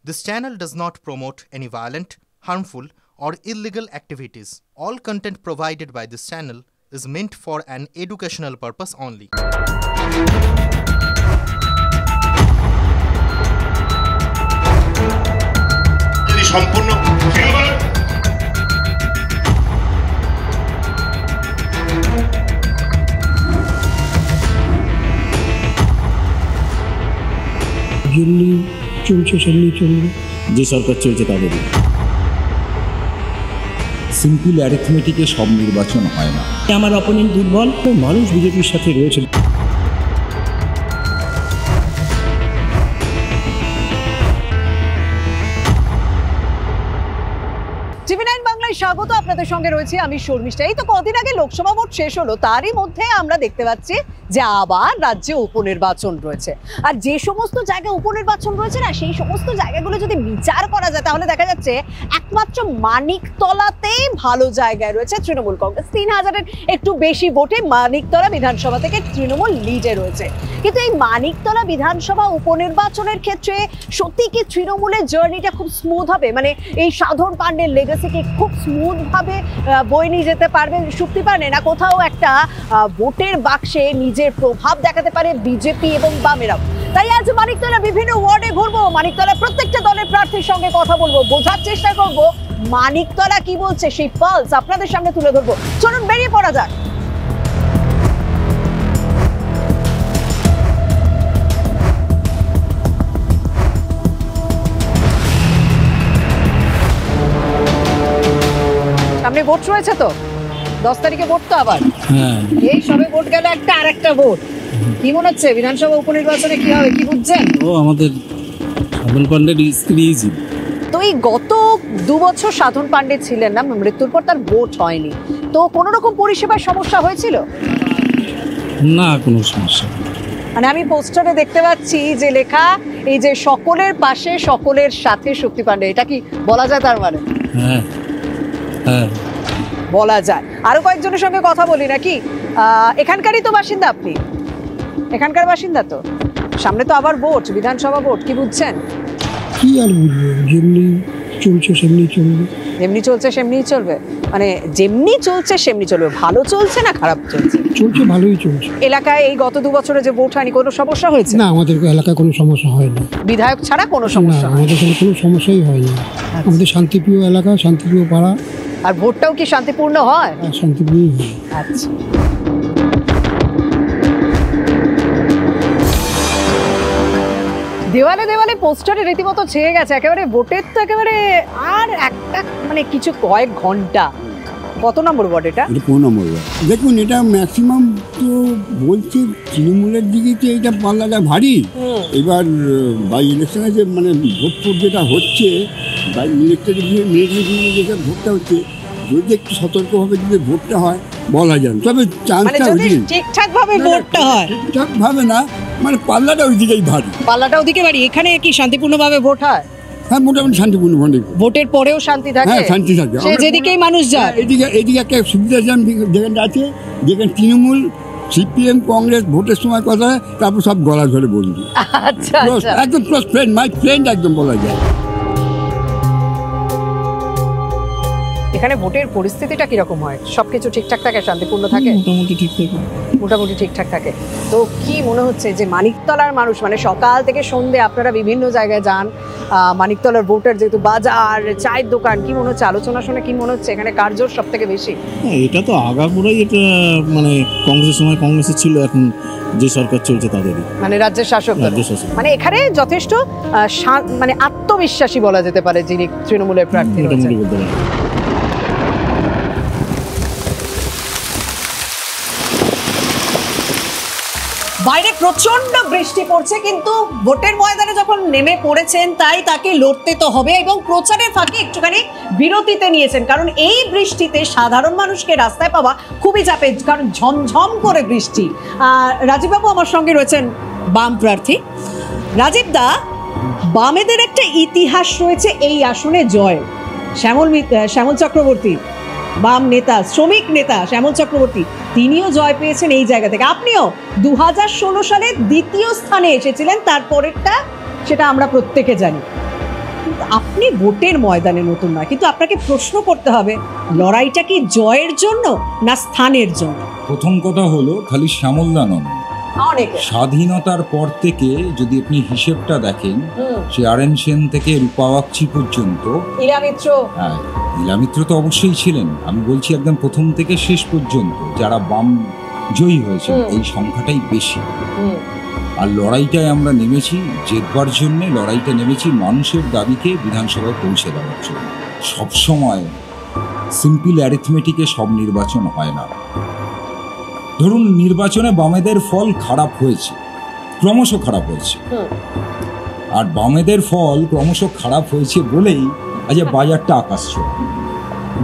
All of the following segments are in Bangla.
This channel does not promote any violent, harmful, or illegal activities. All content provided by this channel is meant for an educational purpose only. যেমনি চলছে সেমনি চলবে, যে সরকার চলছে তাদেরই। সিম্পল অ্যারিথমেটিকে সব নির্বাচন হয় না। আমার অপোনেন্ট দুর্বল, মানুষ বিজেপির সাথে রয়েছে। টিভি9 বাংলায় স্বাগত। আপনাদের সঙ্গে রয়েছে আমি শর্মিষ্ঠা। এই তো কদিন আগে লোকসভা ভোট শেষ হলো, তারই মধ্যে আমরা দেখতে পাচ্ছি যে আবার রাজ্যে উপনির্বাচন রয়েছে। আর যে সমস্ত জায়গায় উপনির্বাচন রয়েছে না, সেই সমস্ত জায়গাগুলো যদি বিচার করা যায় তাহলে দেখা যাচ্ছে একমাত্র মানিকতলাতেই ভালো জায়গায় রয়েছে তৃণমূল কংগ্রেস। 3000-এর একটু বেশি ভোটে মানিকতলা বিধানসভা থেকে তৃণমূল লিডে রয়েছে। কিন্তু এই মানিকতলা বিধানসভা উপনির্বাচনের ক্ষেত্রে সত্যি কি তৃণমূলের জার্নিটা খুব স্মুথ হবে? মানে এই সাধন পাণ্ডের লেগাসিকে খুব স্মুথ ভাবে বয়ে নিয়ে যেতে পারবে শক্তি পারে, না কোথাও একটা ভোটের বাক্সে নিজের প্রভাব দেখাতে পারে বিজেপি এবং বামেরাও? তাই আজ মানিকতলা বিভিন্ন ওয়ার্ডে ঘুরবো, মানিকতলা প্রত্যেকটা দলের প্রার্থীর সঙ্গে কথা বলবো, বোঝার চেষ্টা করবো মানিকতলা কি বলছে, সেই পালস আপনাদের সামনে তুলে ধরবো। চলুন বেরিয়ে পড়া যাক। সামনে ভোট রয়েছে তো, 10 তারিখে ভোট তো আবার। এই সবে ভোট গেল একটা, আর একটা ভোট। কি মনে হচ্ছে বিধানসভা উপনির্বাচনে কি হবে, কি বুঝছেন? আমাদের সাধন পাণ্ডে ইজি। তো এই গত 2 বছর সাধন পাণ্ডে ছিলেন না, মৃত্যুর পর তার ভোট হয়নি, তো কোন রকম পরিষেবার সমস্যা হয়েছিল? না, কোনো সমস্যা। মানে আমি পোস্টারে দেখতে পাচ্ছি যে লেখা এই যে সকলের পাশে সকলের সাথে শক্তি পাণ্ডে, এটা কি বলা যায় তার মানে? হ্যাঁ হ্যাঁ বলা যায়। আরো কয়েকজনের সঙ্গে কথা বলি নাকি? এখানকারই তো বাসিন্দা আপনি, এখানকার বাসিন্দা তো। সামনে তো আবার ভোট, বিধানসভা ভোট, কি বুঝছেন? কি আর বুঝবো, যেমনি চলছে সেমনি চলবে। যেমনি চলছে সেমনিই চলবে, মানে যেমনি চলছে সেমনি চলবে। ভালো চলছে না খারাপ চলছে? চলছে, ভালোই চলছে। এলাকায় এই গত 2 বছরে যে ভোট হয়নি, কোনো সমস্যা হয়েছে? না, আমাদের এলাকায় কোনো সমস্যা হয়নি। বিধায়ক ছাড়া কোনো না, সমস্যা? আমাদের কোনো সমস্যাই হয়নি। আমাদের শান্তিপ্রিয় এলাকা, শান্তিপ্রিয় পাড়া। আর ভোটটাও কি শান্তিপূর্ণ হয়? শান্তিপ্রিয় হয়। আচ্ছা, দেওয়ালে দেওয়ালে পোস্টারে রীতিমতো ছেয়ে গেছে একেবারে ভোটের তো একেবারে আর একটা মানে কিছু কয়েক ঘন্টা। কত নম্বর ওয়ার্ড এটা? 15 নম্বর ওয়ার্ড। দেখুন, এটা ম্যাক্সিমাম তো বলছে তৃণমূলের দিকে তো এইটা পাল্লাটা ভারী। এবার বাই ইলেকশনে যে মানে ভোট যেটা হচ্ছে, বাই ইলেকট্রিক যেটা ভোটটা হচ্ছে, যদি একটু সতর্কভাবে যদি ভোটটা হয় বলা যায়। তবে চান্সটা ঠিকঠাক ভাবে ভোটটা হয়, ঠিকঠাক ভাবে না, মানে পাল্লাটা ওই দিকেই ভারী। পাল্লাটা ওদিকে ভারী। এখানে কি শান্তিপূর্ণভাবে ভোট হয়? হ্যাঁ, মোটামুটি শান্তিপূর্ণ ভোট। ভোটের পরেও শান্তি থাকে? হ্যাঁ, শান্তি থাকে। সে যেদিকেই মানুষ যায়। এদিকে একটা সুবিধা যেখানে আছে, যেখানে তৃণমূল সিপিএম কংগ্রেস ভোটের সময় কথা হয়, তারপর সব গলা ধরে বলবি। আচ্ছা, একদম ক্লোজ ফ্রেন্ড, মাই ফ্রেন্ড একদম বলা যায়। এখানে ভোটের পরিস্থিতিটা কিরকম হয়? সবকিছু ঠিকঠাক থাকে, শান্তিপূর্ণ থাকে? মোটামুটি ঠিক থাকে। মোটামুটি ঠিকঠাক থাকে। তো কি মনে হচ্ছে যে মানিকতলার মানুষ, মানে সকাল থেকে সন্ধে আপনারা বিভিন্ন জায়গায় যান, মানিকতলার ভোটার যেহেতু বাজার, চায়ের দোকান, কি মনে হচ্ছে আলোচনা শুনে কি মনে হচ্ছে এখানে কার জোর সব থেকে বেশি? এটা তো আগাগোড়াই এটা মানে কংগ্রেসের সময় কংগ্রেসের ছিল, এখন যে সরকার চলছে তাদেরই, মানে রাজ্যের শাসক। মানে এখানে যথেষ্ট মানে আত্মবিশ্বাসী বলা যেতে পারে যিনি তৃণমূলের প্রার্থী। মোটামুটি বলতে পারে। বাইরে প্রচন্ড বৃষ্টি পড়ছে, কিন্তু ভোটের ময়দানে যখন নেমে পড়েছেন তাই তাকে লড়তে তো হবে, এবং প্রচারের ফাঁকে একটুখানি বিরতিতে নিয়েছেন, কারণ এই বৃষ্টিতে সাধারণ মানুষকে রাস্তায় পাওয়া খুবই চাপের, কারণ ঝমঝম করে বৃষ্টি। রাজীববাবু আমার সঙ্গে রয়েছেন, বাম প্রার্থী। রাজীব দা, বামেদের একটা ইতিহাস রয়েছে এই আসনে জয়। শ্যামল চক্রবর্তী বাম নেতা, শ্রমিক নেতা শ্যামল চক্রবর্তী, তিনিও জয় পেয়েছেন এই জায়গা থেকে। আপনিও 2016 সালে দ্বিতীয় স্থানে এসেছিলেন, তারপরেরটা সেটা আমরা প্রত্যেকে জানি। আপনি ভোটের ময়দানে নতুন নয়, কিন্তু আপনাকে প্রশ্ন করতে হবে লড়াইটা কি জয়ের জন্য না স্থানের জন্য? প্রথম কথা হলো খালি শ্যামলদা নন, অনেকে স্বাধীনতার পর থেকে যদি আপনি হিসেবটা দেখেন, সে আর.এন. সেন থেকে রূপা বাগচি পর্যন্ত, ইরা মিত্র, হ্যাঁ ইলা মিত্র তো অবশ্যই ছিলেন, আমি বলছি একদম প্রথম থেকে শেষ পর্যন্ত যারা বাম জয়ী হয়েছে এই সংখ্যাটাই বেশি। আর লড়াইটায় আমরা নেমেছি জেতবার জন্যে, লড়াইটা নেমেছি মানুষের দাবিকে বিধানসভায় পৌঁছে দেওয়ার জন্য। সবসময় সিম্পল অ্যারিথমেটিকে সব নির্বাচন হয় না। ধরুন নির্বাচনে বামেদের ফল খারাপ হয়েছে, ক্রমশ খারাপ হয়েছে, আর বামেদের ফল ক্রমশ খারাপ হয়েছে বলেই আজ বাজারটা আকাশ ছোঁয়া,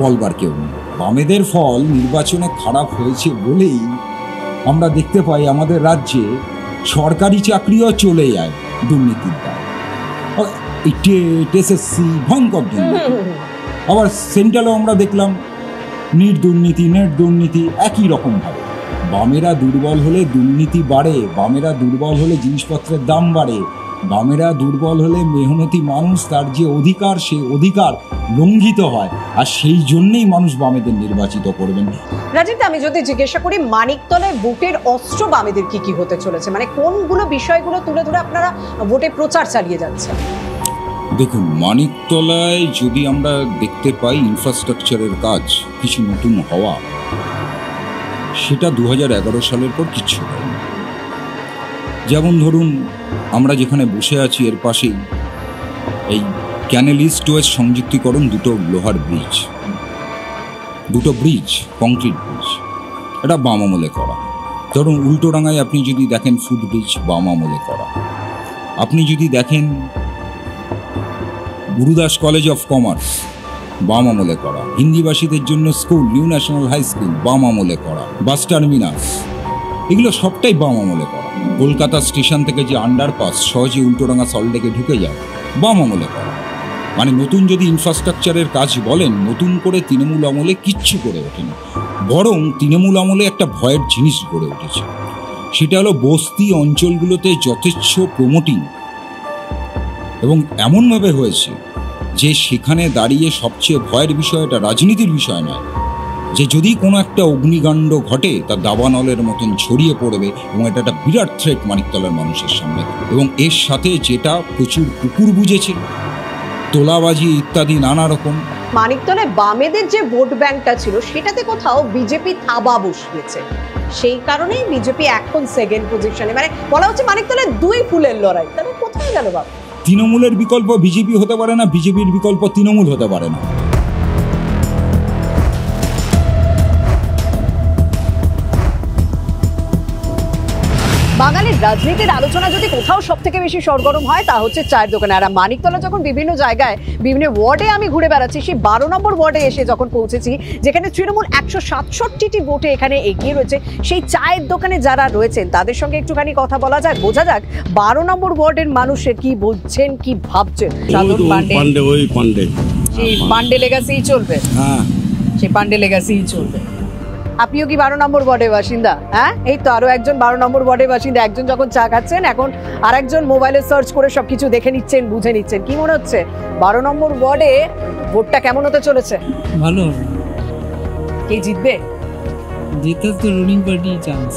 বলবার কেউ নেই। বামেদের ফল নির্বাচনে খারাপ হয়েছে বলেই আমরা দেখতে পাই আমাদের রাজ্যে সরকারি চাকরিও চলে যায় দুর্নীতির দায়। এসএসসি ভয়ঙ্কর দুর্নীতি, আবার সেন্ট্রালও আমরা দেখলাম নেট দুর্নীতি একই রকম ভাবে। বামেরা দুর্বল হলে দুর্নীতি বাড়ে, বামেরা দুর্বল হলে জিনিসপত্রের দাম বাড়ে, বামেরা দুর্বল হলে মেহনতি মানুষ তার যে অধিকার সে অধিকার লঙ্ঘিত হয়, আর সেই জন্যই মানুষ বামেদের নির্বাচিত করবেন। রাজীব, আমি যদি জিজ্ঞাসা করি মানিকতলায় ভোটের অস্ত্র বামেদের কি কি হতে চলেছে, মানে কোনগুলো বিষয়গুলো তুলে ধরে আপনারা ভোটে প্রচার চালিয়ে যাচ্ছেন? দেখুন, মানিকতলায় যদি আমরা দেখতে পাই ইনফ্রাস্ট্রাকচারের কাজ কিছু নতুন হওয়া, সেটা 2011 সালের পর কিচ্ছু হয়নি। যেমন ধরুন আমরা যেখানে বসে আছি এর পাশেই এই ক্যানেল ইস্ট ওয়েস্ট সংযুক্তিকরণ দুটো লোহার ব্রিজ, দুটো ব্রিজ, কংক্রিট ব্রিজ, এটা বাম আমলে করা। ধরুন উল্টোডাঙায় আপনি যদি দেখেন ফুট ব্রিজ বাম আমলে করা, আপনি যদি দেখেন গুরুদাস কলেজ অফ কমার্স বাম আমলে করা, হিন্দিভাষীদের জন্য school new national high school বাম আমলে করা, বাস টার্মিনাস, এগুলো সবটাই বাম আমলে করা। কলকাতা স্টেশন থেকে যে আন্ডারপাস সহজে উল্টোডাঙা সল্টলেকে ঢুকে যায় বাম আমলে করা। মানে নতুন যদি ইনফ্রাস্ট্রাকচারের কাজ বলেন, নতুন করে তৃণমূল আমলে কিচ্ছু করে ওঠেনি, বরং তৃণমূল আমলে একটা ভয়ের জিনিস গড়ে উঠেছে। সেটা হলো বস্তি অঞ্চলগুলোতে যথেচ্ছ প্রমোটিং, এবং এমনভাবে হয়েছে যে সেখানে দাঁড়িয়ে সবচেয়ে ভয়ের বিষয় এটা রাজনীতির বিষয় নয়, যে যদি কোনো একটা অগ্নিকাণ্ড ঘটে তা দাবানলের মতন ছড়িয়ে পড়বে, এবং এটা একটা বিরাট থ্রেট মানিকতলার মানুষের সামনে। এবং এর সাথে যেটা প্রচুর কুকুর বুঝেছে, তোলাবাজি ইত্যাদি নানা রকম। মানিকতলায় বামেদের যে ভোট ব্যাংকটা ছিল সেটাতে কোথাও বিজেপি থাবা বসিয়েছে, সেই কারণেই বিজেপি এখন সেকেন্ড পজিশনে। মানে বলা হচ্ছে মানিকতলায় দুই ফুলের লড়াই, তাহলে কোথায় গেল বাবা? তৃণমূলের বিকল্প বিজেপি হতে পারে না, বিজেপির বিকল্প তৃণমূল হতে পারে না। বাঙালির রাজনীতির আলোচনা যদি কোথাও সব থেকে বেশি সরগরম হয় তা হচ্ছে চায়ের দোকানে। আর মানিকতলা যখন বিভিন্ন জায়গায় বিভিন্ন ওয়ার্ডে আমি ঘুরে বেড়াচ্ছি, সেই 12 নম্বর ওয়ার্ডে এসে যখন পৌঁছেছি, যেখানে তৃণমূল 167টি ভোটে এখানে এগিয়ে রয়েছে, সেই চায়ের দোকানে যারা রয়েছেন তাদের সঙ্গে একটুখানি কথা বলা যাক, বোঝা যাক 12 নম্বর ওয়ার্ডের মানুষের কি বলছেন, কি ভাবছেন। সেই পান্ডে লেগাসিই চলবে, সেই পান্ডে লেগাসিই চলবে। আপনিও কি 12 নম্বর ওয়ার্ডের বাসিন্দা? হ্যাঁ, এই তো আরো একজন 12 নম্বর ওয়ার্ডের বাসিন্দা। একজন যখন চা খাচ্ছেন, এখন আর একজন মোবাইলে সার্চ করে সবকিছু দেখে নিচ্ছেন, বুঝে নিচ্ছেন। কি মনে হচ্ছে 12 নম্বর ওয়ার্ডে ভোটটা কেমন হতে চলেছে? ভালো। কে জিতবে? জিতার তো রুলিং পার্টি চান্স।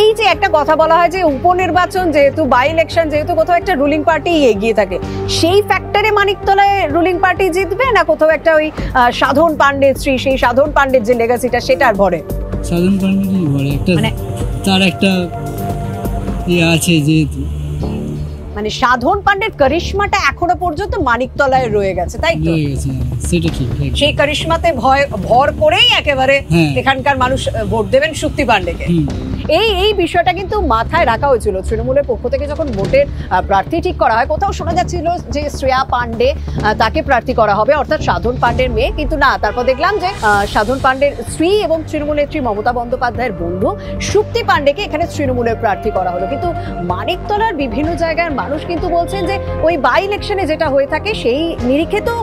এই যে একটা কথা বলা হয় যে উপনির্বাচন যেহেতু, বাই ইলেকশন যেহেতু, কোথাও একটা রুলিং পার্টি এগিয়ে থাকে, সেই ফ্যাক্টরে মানিকতলায় রুলিং পার্টি জিতবে না কোথাও একটা ওই সাধন পান্ডের স্ত্রী, সেই সাধন পান্ডের যে লেগাসিটা সেটার ভরে? সাধন পান্ডেরই ভরে, একটা তার একটা ইয়ে আছে যেহেতু, মানে সাধন পান্ডের কারিশমাটা এখনো পর্যন্ত মানিকতলায় রয়ে গেছে, তাই তো? সেটা ঠিক। সেই কারিশমাতে ভর করেই একেবারে এখানকার মানুষ ভোট দেবেন শক্তি পান্ডেকে। এই বিষয়টা কিন্তু মাথায় রাখা হয়েছিল তৃণমূলের পক্ষ থেকে যখন ভোটের প্রার্থী ঠিক করা হয়। কোথাও শোনা যাচ্ছিল যে শ্রেয়া পান্ডে তাকে প্রার্থী করা হবে, অর্থাৎ সাধন পান্ডের মেয়ে, কিন্তু না, তারপর দেখলাম যে সাধন পান্ডের স্ত্রী এবং তৃণমূল নেত্রী মমতা বন্দ্যোপাধ্যায়ের বন্ধু শক্তি পান্ডেকে এখানে তৃণমূলের প্রার্থী করা হলো। কিন্তু মানিকতলার বিভিন্ন জায়গার মানুষ কিন্তু বলছেন যে ওই বাই ইলেকশনে যেটা হয়ে থাকে সেই নিরিখে তো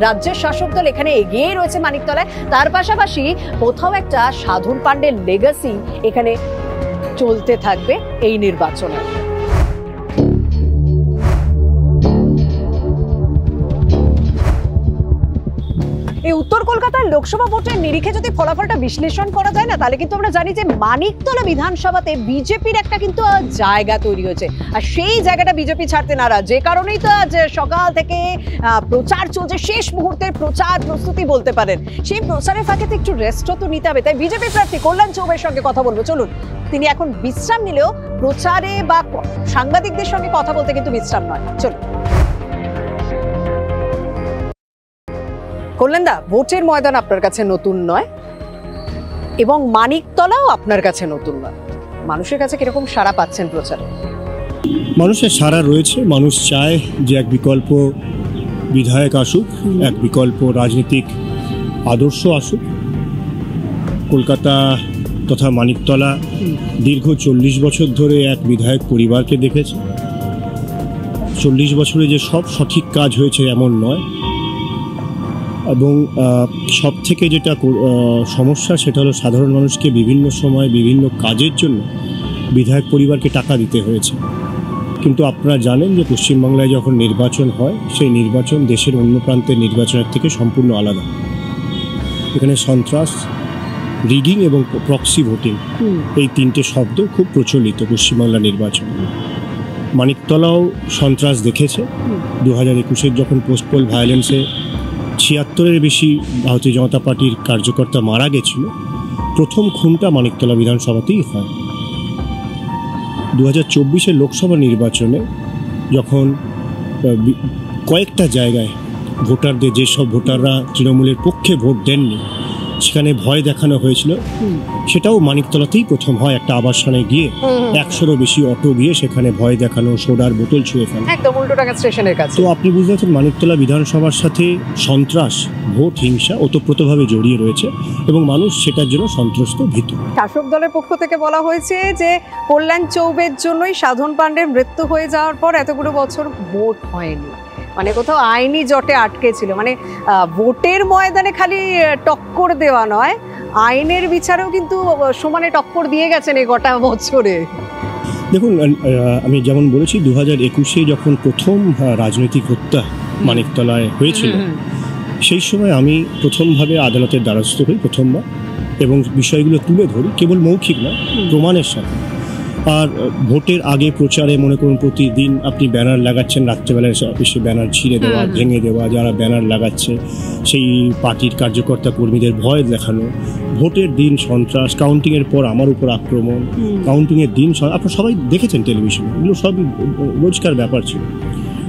রাজ্যের শাসক দল এখানে এগিয়ে রয়েছে মানিকতলায়, তার পাশাপাশি কোথাও একটা সাধন পান্ডের লেগাসি এখানে চলতে থাকবে এই নির্বাচনে। এই উত্তর কলকাতার লোকসভা ভোটের নিরিখে যদি ফলাফলটা বিশ্লেষণ করা যায় না, তাহলে কিন্তু আমরা জানি যে মানিকতলা বিধানসভাতে বিজেপির একটা কিন্তু জায়গা তৈরি হয়েছে, আর সেই জায়গাটা বিজেপি ছাড়তে নারাজ। যে কারণেই তো আজ সকাল থেকে প্রচার চলছে, শেষ মুহূর্তের প্রচার প্রস্তুতি বলতে পারেন। সেই প্রচারের ফাঁকে তো একটু রেস্টও তো নিতে হবে, তাই বিজেপি প্রার্থী কল্যাণ চৌবের সঙ্গে কথা বলবো। চলুন, তিনি এখন বিশ্রাম নিলেও প্রচারে বা সাংবাদিকদের সঙ্গে কথা বলতে কিন্তু বিশ্রাম নয়। চলুন কল্যাণদা, ভোটের ময়দান আপনার কাছে নতুন নয় এবং মানিকতলাও আপনার কাছে নতুন নয়, মানুষের কাছে কিরকম সাড়া পাচ্ছেন প্রচারে? মানুষের সাড়া রয়েছে। মানুষ চায় যে এক বিকল্প বিধায়ক আসুক, এক বিকল্প রাজনৈতিক আদর্শ আসুক। কলকাতা তথা মানিকতলা দীর্ঘ 40 বছর ধরে এক বিধায়ক পরিবারকে দেখেছে। 40 বছরে যে সব সঠিক কাজ হয়েছে এমন নয়, এবং সব থেকে যেটা সমস্যা সেটা হলো সাধারণ মানুষকে বিভিন্ন সময় বিভিন্ন কাজের জন্য বিধায়ক পরিবারকে টাকা দিতে হয়েছে। কিন্তু আপনারা জানেন যে পশ্চিমবাংলায় যখন নির্বাচন হয়, সেই নির্বাচন দেশের অন্য প্রান্তের নির্বাচনের থেকে সম্পূর্ণ আলাদা। এখানে সন্ত্রাস, রিগিং এবং প্রক্সি ভোটিং এই তিনটে শব্দ খুব প্রচলিত পশ্চিমবাংলা নির্বাচন। মানিকতলাও সন্ত্রাস দেখেছে। 2021-এর যখন পোস্টপোল ভায়োলেন্সে 76-এর বেশি ভারতীয় জনতা পার্টির কার্যকর্তা মারা গেছিল, প্রথম খুনটা মানিকতলা বিধানসভাতেই হয়। 2024-এর লোকসভা নির্বাচনে যখন কয়েকটা জায়গায় ভোটারদের, যেসব ভোটাররা তৃণমূলের পক্ষে ভোট দেননি, সেখানে ভয় দেখানো হয়েছিল, সেটাও মানিকতলাতেই প্রথম হয়। একটা আবাসনে গিয়ে 100-এরও বেশি অটো গিয়ে সেখানে ভয় দেখানো, সোডার বোতল ছুঁয়ে ফেলা, একদম উল্টোডাঙ্গা স্টেশনের কাছে। তো আপনি বুঝতে পারছেন মানিকতলা বিধানসভার সাথে সন্ত্রাস, ভোট হিংসা ওতপ্রোতভাবে জড়িয়ে রয়েছে এবং মানুষ সেটার জন্য সন্ত্রস্ত, ভীত। শাসক দলের পক্ষ থেকে বলা হয়েছে যে কল্যাণ চৌবের জন্যই সাধন পাণ্ডের মৃত্যু হয়ে যাওয়ার পর এতগুলো বছর ভোট হয়নি, মানে কোথাও আইনি জটে আটকে ছিল। মানে ভোটের ময়দানে খালি টক্কর দেওয়া নয়, আইনের বিচারেও কিন্তু সমানে টক্কর দিয়ে গেছেন এই গোটা বছরে। দেখুন, আমি যেমন বলেছি 2021-এ যখন প্রথম রাজনৈতিক হত্যা মানিকতলায় হয়েছিল, সেই সময় আমি প্রথমভাবে আদালতের দ্বারস্থ হই প্রথমবার, এবং বিষয়গুলো তুলে ধরি, কেবল মৌখিক না, প্রমাণের সাথে। আর ভোটের আগে প্রচারে মনে করুন প্রতিদিন আপনি ব্যানার লাগাচ্ছেন, রাত্রেবেলায় এসে ব্যানার ছিঁড়ে দেওয়া, ভেঙে দেওয়া, যারা ব্যানার লাগাচ্ছে সেই পার্টির কার্যকর্তা কর্মীদের ভয় দেখানো, ভোটের দিন সন্ত্রাস, কাউন্টিংয়ের পর আমার উপর আক্রমণ, কাউন্টিংয়ের দিন আপনারা সবাই দেখেছেন টেলিভিশনে, এগুলো সবই রোজকার ব্যাপার ছিল।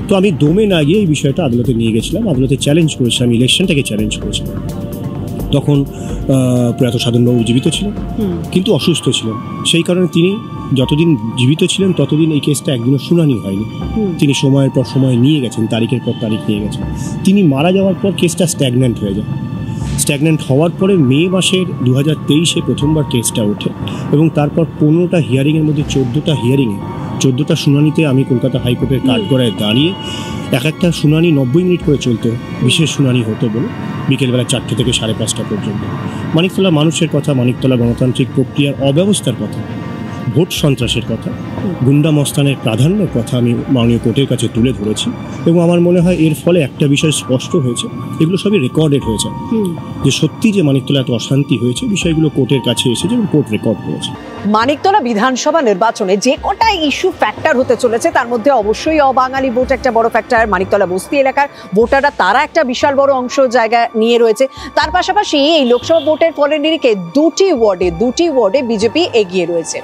তো আমি দমে না গিয়ে এই বিষয়টা আদালতে নিয়ে গেছিলাম, আদালতে চ্যালেঞ্জ করেছিলাম, ইলেকশনটাকে চ্যালেঞ্জ করেছিলাম। তখন প্রয়াত সাধনবাবু জীবিত ছিলেন, কিন্তু অসুস্থ ছিলেন। সেই কারণে তিনি যতদিন জীবিত ছিলেন ততদিন এই কেসটা একদিনও শুনানি হয়নি। তিনি সময়ের পর সময় নিয়ে গেছেন, তারিখের পর তারিখ নিয়ে গেছেন। তিনি মারা যাওয়ার পর কেসটা স্ট্যাগন্যান্ট হয়ে যায়। স্ট্যাগন্যান্ট হওয়ার পরে মে মাসের 2023-এ প্রথমবার কেসটা ওঠে, এবং তারপর 15টা হিয়ারিংয়ের মধ্যে 14টা হিয়ারিংয়ে, 14টা শুনানিতে আমি কলকাতা হাইকোর্টের কাঠগড়ায় দাঁড়িয়ে, এক একটা শুনানি 90 মিনিট করে চলতো, বিশেষ শুনানি হতো বলে, বিকেলবেলা 4টে থেকে 5:30 পর্যন্ত। মানিকতলা মানুষের কথা, মানিকতলা গণতান্ত্রিক প্রক্রিয়ার অব্যবস্থার কথা, ভোট সন্ত্রাসের কথা, গুন্ডা মস্তানের প্রাধান্যের কথা আমি মাননীয় কোর্টের কাছে তুলে ধরেছি, এবং আমার মনে হয় এর ফলে একটা বিষয় স্পষ্ট হয়েছে, এগুলো সবই রেকর্ডেড হয়েছে, যে সত্যি যে মানিকতলা এত অশান্তি হয়েছে, বিষয়গুলো কোর্টের কাছে এসেছে এবং কোর্ট রেকর্ড করেছে। মানিকতলা বিধানসভা নির্বাচনে যে কটা ইস্যু ফ্যাক্টর হতে চলেছে তার মধ্যে অবশ্যই অবাঙালি ভোট একটা বড় ফ্যাক্টর। মানিকতলা বস্তি এলাকার ভোটাররা তারা একটা বিশাল বড় অংশ জায়গা নিয়ে রয়েছে। তার পাশাপাশি এই লোকসভা ভোটের ফলের নিরিখে দুটি ওয়ার্ডে বিজেপি এগিয়ে রয়েছে,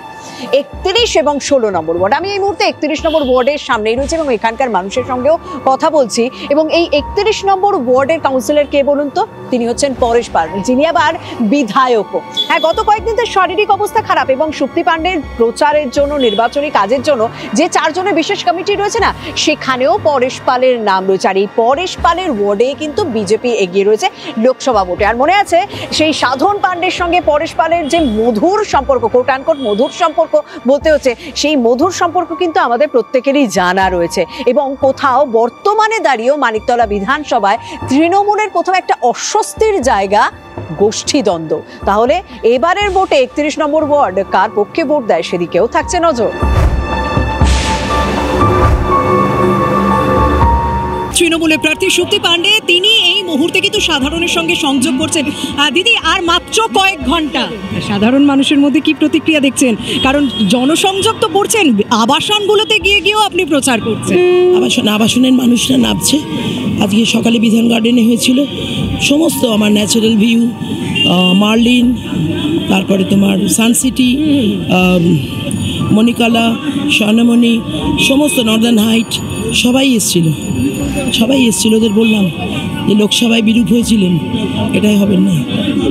31 এবং 16 নম্বর ওয়ার্ড। আমি এই মুহূর্তে 31 নম্বর ওয়ার্ডের সামনেই রয়েছে এবং এখানকার মানুষের সঙ্গেও কথা বলছি। এবং এই 31 নম্বর ওয়ার্ডের কাউন্সিলর কে বলুন তো? তিনি হচ্ছেন পরেশ পাল, যিনি আবার বিধায়কও। হ্যাঁ, গত কয়েকদিন তো শারীরিক অবস্থা খারাপ, এবং সুপ্তি পাণ্ডের প্রচারের জন্য, নির্বাচনী কাজের জন্য যে 4 জনের বিশেষ কমিটি রয়েছে না, সেখানেও পরেশ পালের নাম রয়েছে। আর এই পরেশ পালের ওয়ার্ডে কিন্তু বিজেপি এগিয়ে রয়েছে লোকসভা ভোটে। আর মনে আছে সেই সাধন পাণ্ডের সঙ্গে পরেশ পালের যে মধুর সম্পর্ক, কোট আনকোট মধুর সম্পর্ক বলতে হচ্ছে, সেই মধুর সম্পর্ক কিন্তু আমাদের প্রত্যেকেরই জানা রয়েছে। এবং কোথাও বর্তমানে দাঁড়িয়েও মানিকতলা বিধানসভায় তৃণমূলের কোথাও একটা অস্বস্তির জায়গা, গোষ্ঠীদ্বন্দ্ব। তাহলে এবারের ভোটে 31 নম্বর ওয়ার্ড কার পক্ষে ভোট দেয় সেদিকেও থাকছে নজর। তৃণমূলের প্রার্থী সুপ্তি পাণ্ডে, তিনি এই মুহূর্তে কিন্তু সাধারণের সঙ্গে সংযোগ করছেন। দিদি, আর মাত্র কয়েক ঘন্টা, সাধারণ মানুষের মধ্যে কি প্রতিক্রিয়া দেখছেন? কারণ জনসংযোগ তো করছেন, আবাসনগুলোতে গিয়েও আপনি প্রচার করছেন। আবাসনের মানুষরা নামছে। আজকে সকালে বিধান গার্ডেনে হয়েছিল, সমস্ত আমার ন্যাচারাল ভিউ, মার্লিন, তারপরে তোমার সানসিটি, মণিকলা, স্বর্ণমণি, সমস্ত নর্দার্ন হাইট, সবাই এসেছিল। ওদের বললাম যে লোকসভায় বিরূপ হয়েছিলেন, এটাই হবেন না,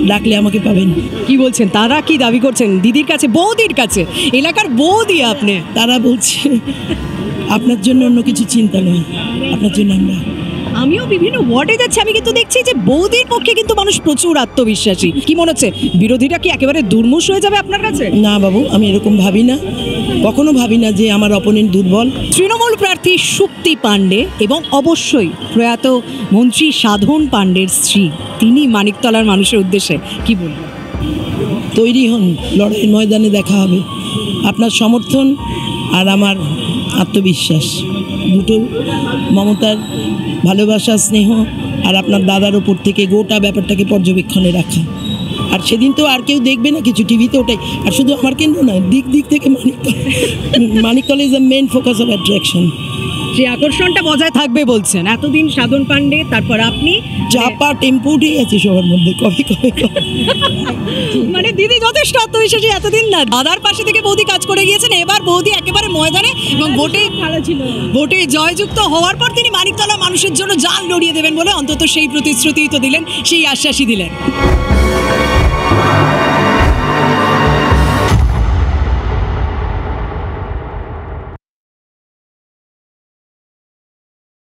ডাকলে আমাকে পাবেন। কি বলছেন তারা? কি দাবি করছেন দিদির কাছে, বৌদির কাছে? এলাকার বৌদি আপনি। তারা বলছে আপনার জন্য অন্য কিছু চিন্তা নয়, আপনার জন্য আমরা। আমিও বিভিন্ন ওয়ার্ডে যাচ্ছি, আমি কিন্তু দেখছি যে বৌদির পক্ষে কিন্তু মানুষ প্রচুর আত্মবিশ্বাসী। কি মনে হচ্ছে, বিরোধীরা কি একেবারে দুর্মুষ হয়ে যাবে আপনার কাছে? না বাবু, আমি এরকম ভাবি না, কখনো ভাবি না যে আমার অপোনেন্ট দুর্বল। তৃণমূল প্রার্থী সুপ্তি পাণ্ডে এবং অবশ্যই প্রয়াত মন্ত্রী সাধন পাণ্ডের স্ত্রী, তিনি মানিকতলার মানুষের উদ্দেশ্যে কি বলবেন? তৈরি হন, লড়াইয়ের ময়দানে দেখা হবে। আপনার সমর্থন আর আমার আত্মবিশ্বাস দুটো, মমতার ভালোবাসা, স্নেহ, আর আপনার দাদার ওপর থেকে গোটা ব্যাপারটাকে পর্যবেক্ষণে রাখা। আর সেদিন তো আর কেউ দেখবে না কিছু, টিভিতে ওটাই। আর শুধু আমার কেন্দ্র নয়, দিক থেকে Maniktala is the main focus of attraction. সেই আকর্ষণটা বজায় থাকবে বলছেন। এতদিন সাধন পাণ্ডে, তারপর আপনি, চাপা টেম্পো উঠে গেছে সবার মধ্যে, কবে মানে দিদি যথেষ্ট আত্মবিশ্বাসী। এতদিন না দাদার পাশে থেকে বৌদি কাজ করে গিয়েছেন, এবার বৌদি একেবারে ময়দানে, এবং ভোটে জয়যুক্ত হওয়ার পর তিনি মানিকতলা মানুষের জন্য জান লড়িয়ে দেবেন বলে অন্তত সেই প্রতিশ্রুতি তো দিলেন, সেই আশ্বাসই দিলেন।